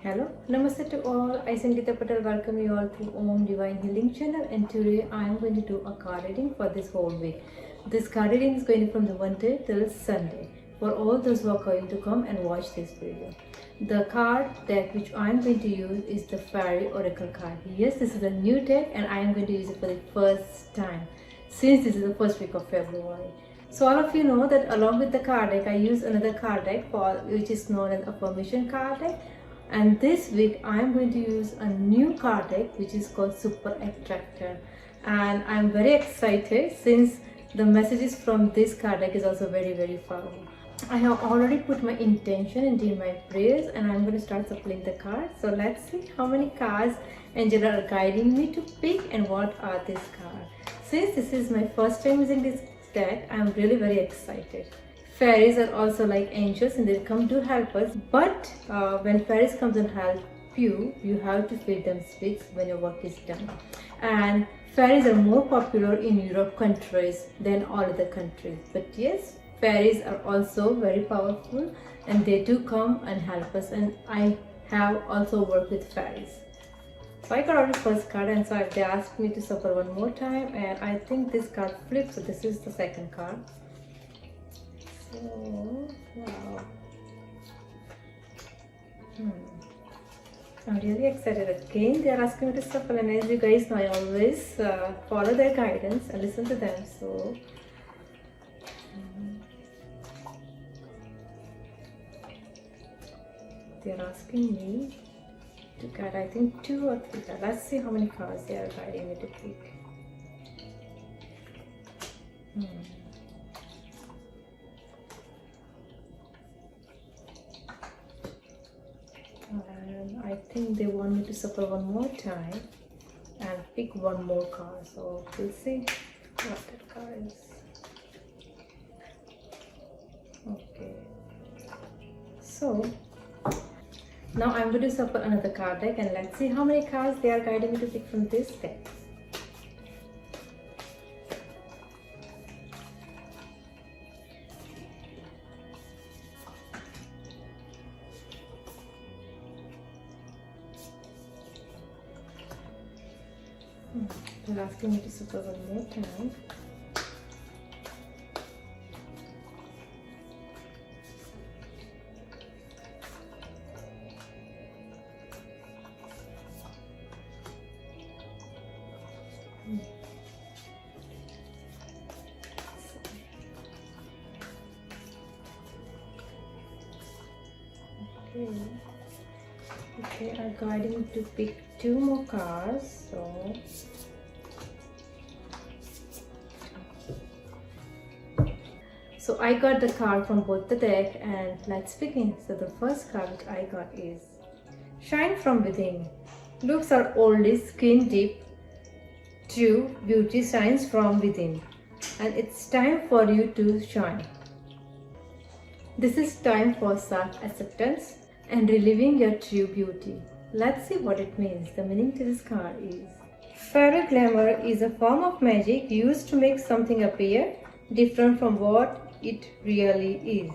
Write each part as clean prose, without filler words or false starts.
Hello, Namaste to all. I, Sangeeta Patel, welcome you all to Om Divine Healing channel, and today I am going to do a card reading for this whole week. This card reading is going from the Monday till Sunday for all those who are going to come and watch this video. The card deck which I am going to use is the Fairy Oracle card. Yes, this is a new deck and I am going to use it for the first time since this is the first week of February. So all of you know that along with the card deck, I use another card deck which is known as Affirmation card deck. And this week I am going to use a new card deck which is called Super Attractor, and I am very excited since the messages from this card deck is also very powerful. I have already put my intention into my prayers and I am going to start shuffling the cards. So let's see how many cards angels are guiding me to pick and what are these cards. Since this is my first time using this deck, I am really very excited. Fairies are also like angels and they come to help us, but when fairies comes and help you, you have to feed them sweets when your work is done. And fairies are more popular in Europe countries than all other countries. But yes, fairies are also very powerful and they do come and help us, and I have also worked with fairies. So I got out the first card, and so they asked me to shuffle one more time, and I think this card flips, so this is the second card. Oh, wow. I'm really excited again. They are asking me to shuffle, and as you guys know, I always follow their guidance and listen to them. So, they are asking me to guide, I think 2 or 3 cards. Let's see how many cards they are guiding me to pick. And I think they want me to shuffle one more time and pick one more card, so we'll see what that card is. Okay, so now I'm going to shuffle another card deck and let's see how many cards they are guiding me to pick from this deck. They're asking me to shuffle one more time. Okay, I'm guiding to pick 2 more cards. So I got the card from both the deck, and let's begin. So the first card which I got is Shine from Within. Looks are only skin deep. True beauty shines from within, and it's time for you to shine. This is time for self-acceptance and reliving your true beauty. Let's see what it means. The meaning to this card is Fairy glamour is a form of magic used to make something appear different from what it really is.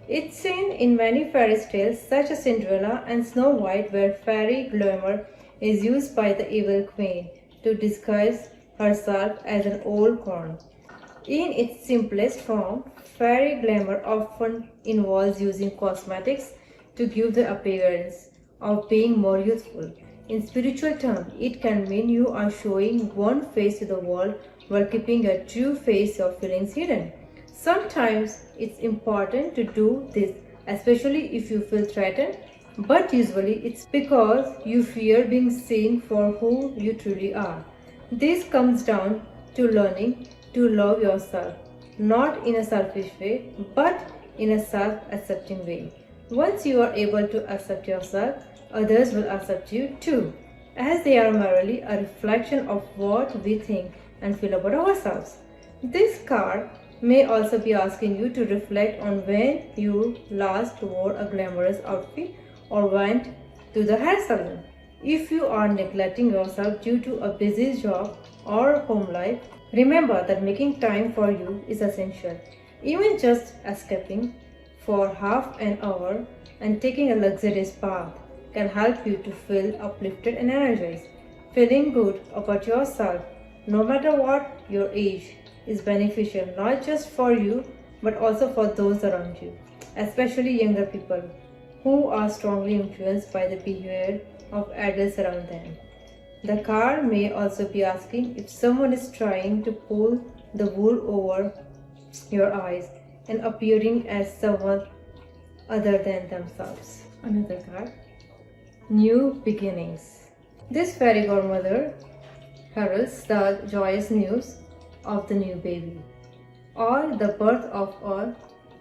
It's seen in many fairy tales such as Cinderella and Snow White, where fairy glamour is used by the evil queen to disguise herself as an old crone. In its simplest form, fairy glamour often involves using cosmetics to give the appearance of being more youthful. In spiritual terms, it can mean you are showing one face to the world while keeping your true face or feelings hidden. Sometimes it's important to do this, especially if you feel threatened, but usually it's because you fear being seen for who you truly are. This comes down to learning to love yourself, not in a selfish way, but in a self-accepting way. Once you are able to accept yourself, others will accept you too, as they are merely a reflection of what we think and feel about ourselves. This card may also be asking you to reflect on when you last wore a glamorous outfit or went to the hair salon. If you are neglecting yourself due to a busy job or home life, remember that making time for you is essential. Even just escaping for half an hour and taking a luxurious bath can help you to feel uplifted and energized. Feeling good about yourself, no matter what your age, is beneficial not just for you but also for those around you, especially younger people who are strongly influenced by the behavior of adults around them. The card may also be asking if someone is trying to pull the wool over your eyes and appearing as someone other than themselves. Another card. New beginnings. This fairy godmother heralds the joyous news of the new baby or the birth of a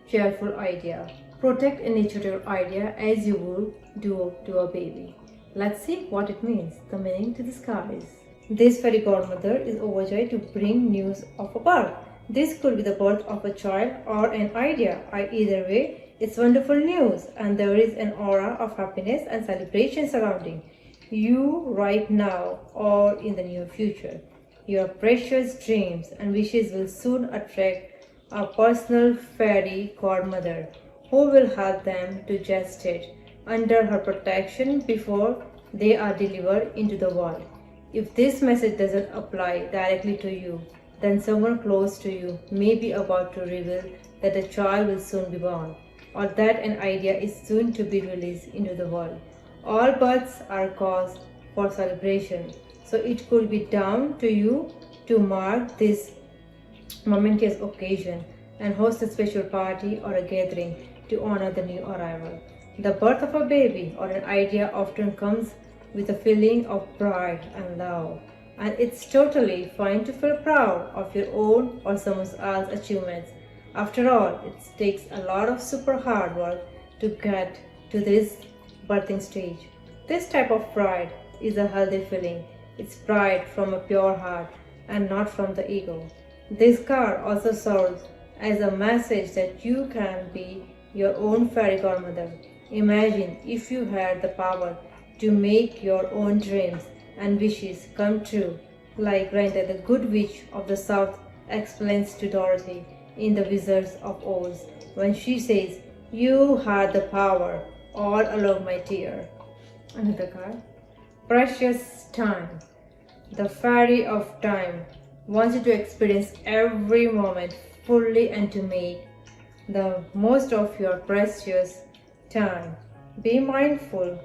cheerful idea. Protect and nurture your idea as you would do to a baby. Let's see what it means. The meaning to this card is: this fairy godmother is overjoyed to bring news of a birth. This could be the birth of a child or an idea. Either way, it's wonderful news, and there is an aura of happiness and celebration surrounding you right now or in the near future. Your precious dreams and wishes will soon attract a personal fairy godmother who will help them to gestate under her protection before they are delivered into the world. If this message doesn't apply directly to you, then someone close to you may be about to reveal that a child will soon be born, or that an idea is soon to be released into the world. All births are cause for celebration, so it could be down to you to mark this momentous occasion and host a special party or a gathering to honor the new arrival. The birth of a baby or an idea often comes with a feeling of pride and love, and it's totally fine to feel proud of your own or someone else's achievements. After all, it takes a lot of super hard work to get to this birthing stage. This type of pride is a healthy feeling. It's pride from a pure heart and not from the ego. This card also serves as a message that you can be your own fairy godmother. Imagine if you had the power to make your own dreams and wishes come true, like Glinda, the Good Witch of the South explains to Dorothy in The Wizards of Oz when she says, "You had the power all along, my dear." Another card. Precious time. The fairy of time wants you to experience every moment fully and to make the most of your precious time. Be mindful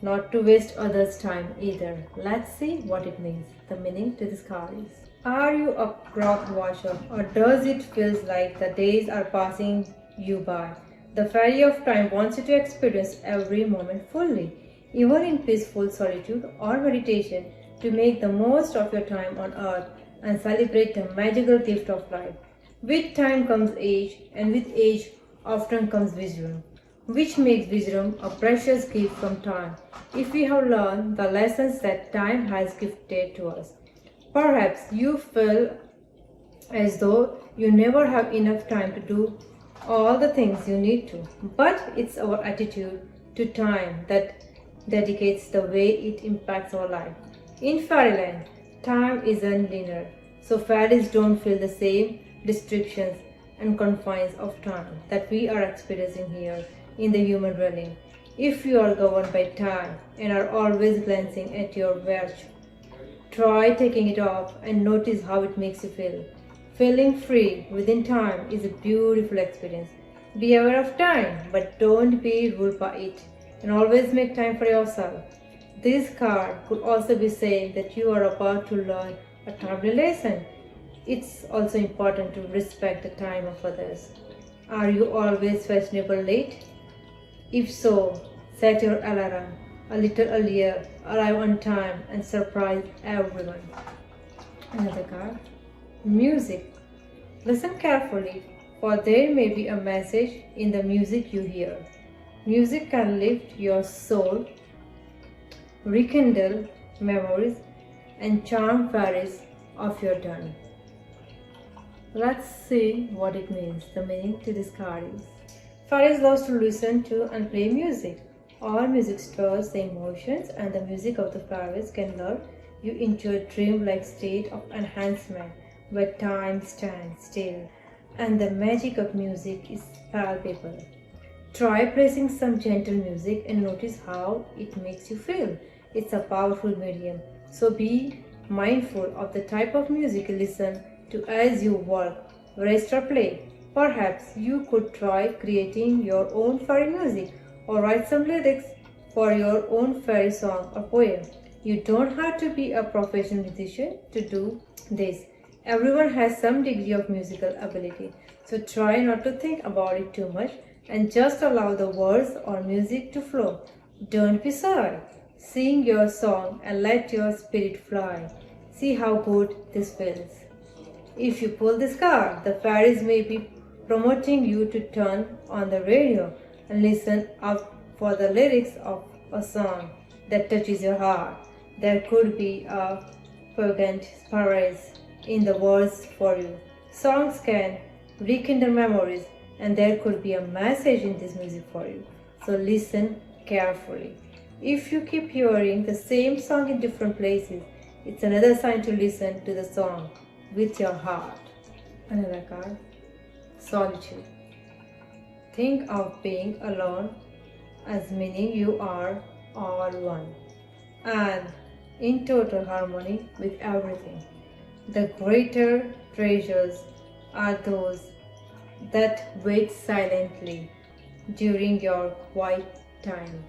not to waste others' time either. Let's see what it means. The meaning to this card is: are you a clock watcher, or does it feel like the days are passing you by? The fairy of time wants you to experience every moment fully, even in peaceful solitude or meditation, to make the most of your time on earth and celebrate the magical gift of life. With time comes age, and with age often comes wisdom, which makes wisdom a precious gift from time if we have learned the lessons that time has gifted to us. Perhaps you feel as though you never have enough time to do all the things you need to, but it's our attitude to time that dedicates the way it impacts our life. In fairyland, time isn't linear, so fairies don't feel the same restrictions and confines of time that we are experiencing here in the human realm. If you are governed by time and are always glancing at your watch, try taking it off and notice how it makes you feel. Feeling free within time is a beautiful experience. Be aware of time, but don't be ruled by it, and always make time for yourself. This card could also be saying that you are about to learn a timely lesson. It's also important to respect the time of others. Are you always fashionable late? If so, set your alarm a little earlier, arrive on time, and surprise everyone. Another card. Music. Listen carefully, for there may be a message in the music you hear. Music can lift your soul, rekindle memories, and charm fairies of your turn. Let's see what it means. The meaning to this card is: fairies love to listen to and play music. All music stirs the emotions, and the music of the fairies can lure you into a dream-like state of enhancement where time stands still and the magic of music is palpable. Try pressing some gentle music and notice how it makes you feel. It's a powerful medium, so be mindful of the type of music you listen to as you work, rest, or play. Perhaps you could try creating your own fairy music or write some lyrics for your own fairy song or poem. You don't have to be a professional musician to do this. Everyone has some degree of musical ability, so try not to think about it too much and just allow the words or music to flow. Don't be shy. Sing your song and let your spirit fly. See how good this feels. If you pull this card, the fairies may be promoting you to turn on the radio and listen out for the lyrics of a song that touches your heart. There could be a poignant surprise in the words for you. Songs can rekindle memories, and there could be a message in this music for you. So listen carefully. If you keep hearing the same song in different places, it's another sign to listen to the song with your heart. Another card, solitude. Think of being alone as meaning you are all one and in total harmony with everything. The greater treasures are those that wait silently during your quiet time.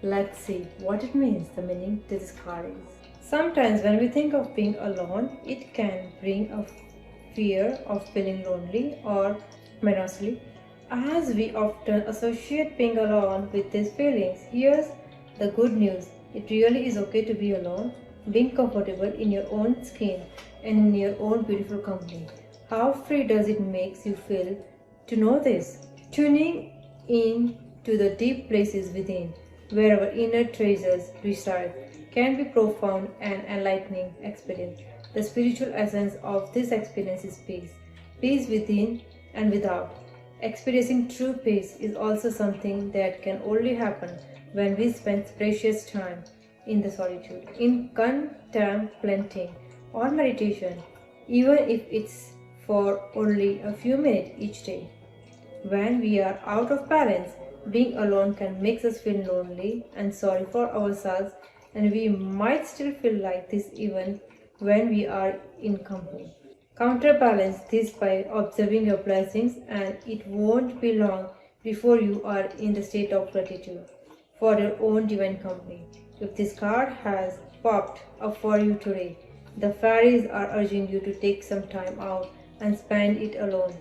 Let's see what it means, the meaning to this card is. Sometimes when we think of being alone, it can bring a fear of feeling lonely or melancholy. As we often associate being alone with these feelings, here's the good news. It really is okay to be alone, being comfortable in your own skin and in your own beautiful company. How free does it make you feel to know this? Tuning in to the deep places within, where our inner treasures reside, can be profound and enlightening experience. The spiritual essence of this experience is peace. Peace within and without. Experiencing true peace is also something that can only happen when we spend precious time in the solitude, in contemplating or meditation, even if it's for only a few minutes each day. When we are out of balance, being alone can make us feel lonely and sorry for ourselves, and we might still feel like this even when we are in company. Counterbalance this by observing your blessings, and it won't be long before you are in the state of gratitude for your own divine company. If this card has popped up for you today, the fairies are urging you to take some time out and spend it alone.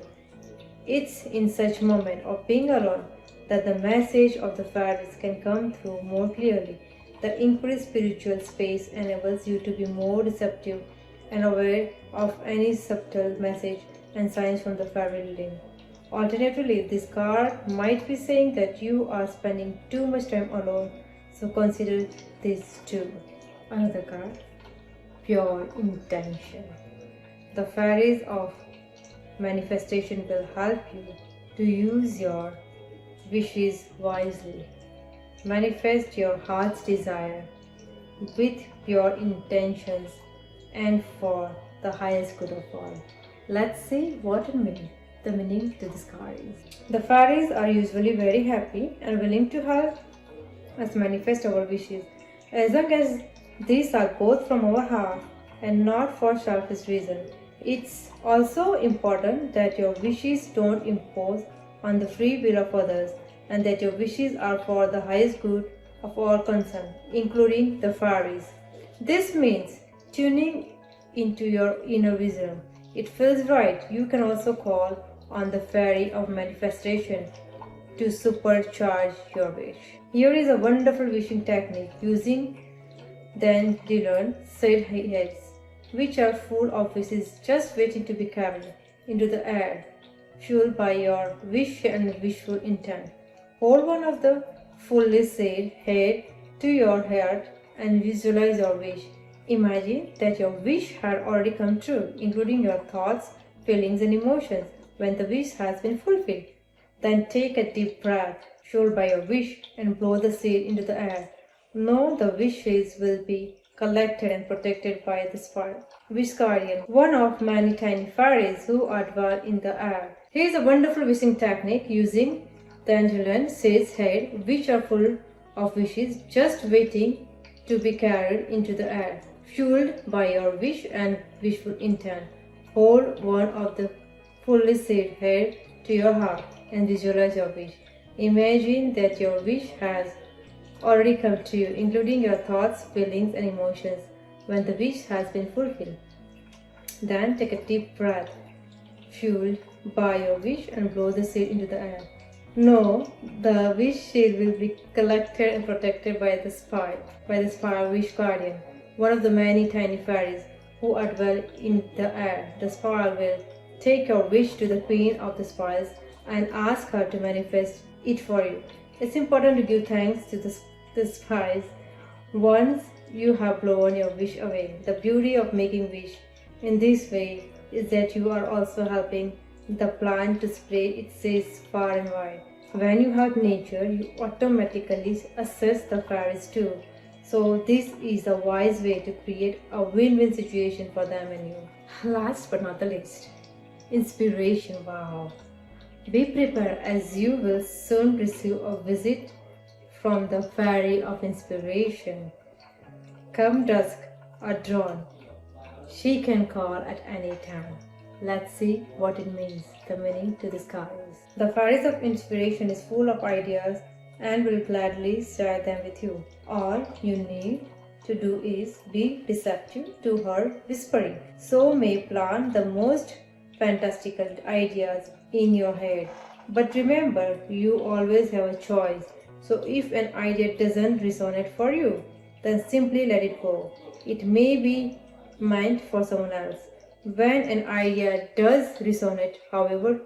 It's in such moment of being alone that the message of the fairies can come through more clearly. The increased spiritual space enables you to be more receptive and aware of any subtle message and signs from the fairy reading. Alternatively, this card might be saying that you are spending too much time alone, so consider this too. Another card, pure intention. The fairies of manifestation will help you to use your wishes wisely. Manifest your heart's desire with pure intentions and for the highest good of all. Let's see what it means. The meaning to this card is. The fairies are usually very happy and willing to help us manifest our wishes, as long as these are both from our heart and not for selfish reason. It's also important that your wishes don't impose on the free will of others, and that your wishes are for the highest good of all concerned, including the fairies. This means tuning into your inner wisdom. It feels right. You can also call on the fairy of manifestation to supercharge your wish. Here is a wonderful wishing technique using dandelion seed heads, which are full of wishes just waiting to be carried into the air, fueled by your wish and wishful intent. Hold one of the fully seed head to your heart and visualize your wish. Imagine that your wish had already come true, including your thoughts, feelings, and emotions when the wish has been fulfilled. Then take a deep breath, fueled by your wish, and blow the seed into the air. Know the wishes will be collected and protected by the wish guardian, one of many tiny fairies who are dwell in the air. Here is a wonderful wishing technique using the dandelion says head, which are full of wishes just waiting to be carried into the air. Fueled by your wish and wishful intent, hold one of the fully said head to your heart and visualize your wish. Imagine that your wish has already come to you, including your thoughts, feelings, and emotions when the wish has been fulfilled. Then take a deep breath, fueled by your wish, and blow the seed into the air. Know the wish seed will be collected and protected by the spire wish guardian, one of the many tiny fairies who dwell in the air. The spire will take your wish to the queen of the spires and ask her to manifest it for you. It's important to give thanks to the spires once you have blown your wish away. The beauty of making wish in this way is that you are also helping the plant to spread its seeds far and wide. When you help nature, you automatically assess the fairies too. So this is a wise way to create a win-win situation for them and you. Last but not the least, inspiration. Wow. Be prepared, as you will soon receive a visit from the fairy of inspiration. Come dusk or dawn, she can call at any time. Let's see what it means, the meaning to the skies. The fairies of inspiration is full of ideas and will gladly share them with you. All you need to do is be receptive to her whispering. So may plant the most fantastical ideas in your head. But remember, you always have a choice. So if an idea doesn't resonate for you, then simply let it go. It may be meant for someone else. When an idea does resonate, however,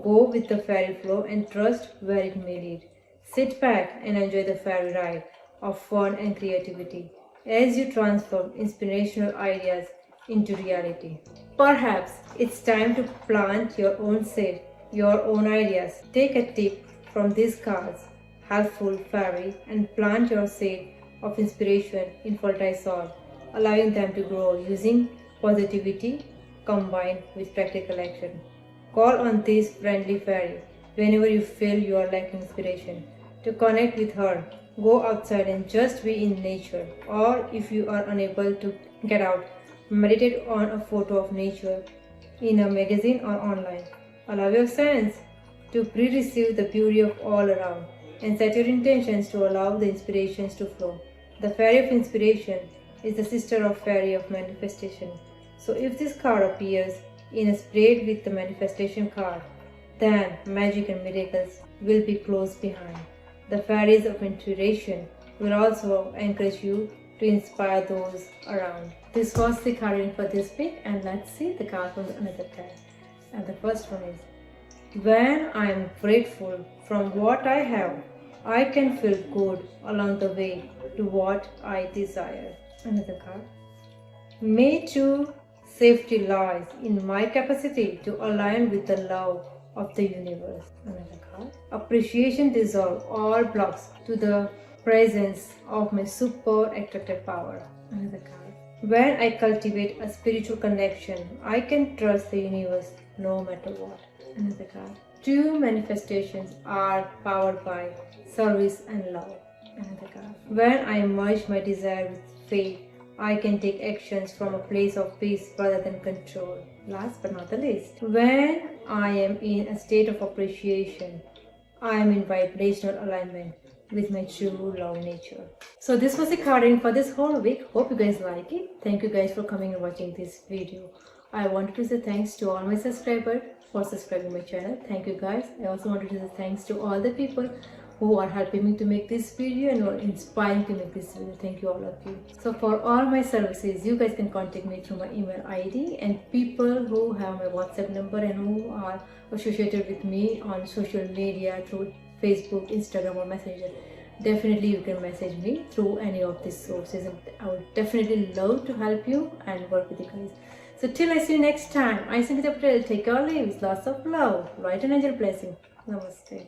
go with the fairy flow and trust where it may lead. Sit back and enjoy the fairy ride of fun and creativity as you transform inspirational ideas into reality. Perhaps it's time to plant your own seed, your own ideas. Take a tip from these cards, helpful fairy, and plant your seed of inspiration in fertile soil, allowing them to grow using positivity combined with practical action. Call on this friendly fairy whenever you feel you are lacking inspiration. To connect with her, go outside and just be in nature. Or if you are unable to get out, meditate on a photo of nature in a magazine or online. Allow your sense to pre-receive the beauty of all around and set your intentions to allow the inspirations to flow. The fairy of inspiration is the sister of fairy of manifestation. So if this card appears in a spread with the manifestation card, then magic and miracles will be close behind. The fairies of inspiration will also encourage you to inspire those around. This was the card reading for this week, and let's see the card from another deck. And the first one is, when I am grateful from what I have, I can feel good along the way to what I desire. Another card. May too safety lies in my capacity to align with the love of the universe. Another card. Appreciation dissolves all blocks to the presence of my super attractive power. Another card. When I cultivate a spiritual connection, I can trust the universe no matter what. Another card. True manifestations are powered by service and love. Another card. When I merge my desire with faith, I can take actions from a place of peace rather than control. Last but not the least, when I am in a state of appreciation, I am in vibrational alignment with my true love nature. So this was the card reading for this whole week. Hope you guys like it. Thank you guys for coming and watching this video. I wanted to say thanks to all my subscribers for subscribing my channel. Thank you guys. I also wanted to say thanks to all the people who are helping me to make this video and who are inspiring to make this video. Thank you all of you. So for all my services, you guys can contact me through my email ID, and people who have my WhatsApp number and who are associated with me on social media through Facebook, Instagram or Messenger, definitely you can message me through any of these sources, and I would definitely love to help you and work with you guys. So till I see you next time, I Sangeeta Patel, take care, leave with lots of love, light and angel blessing. Namaste.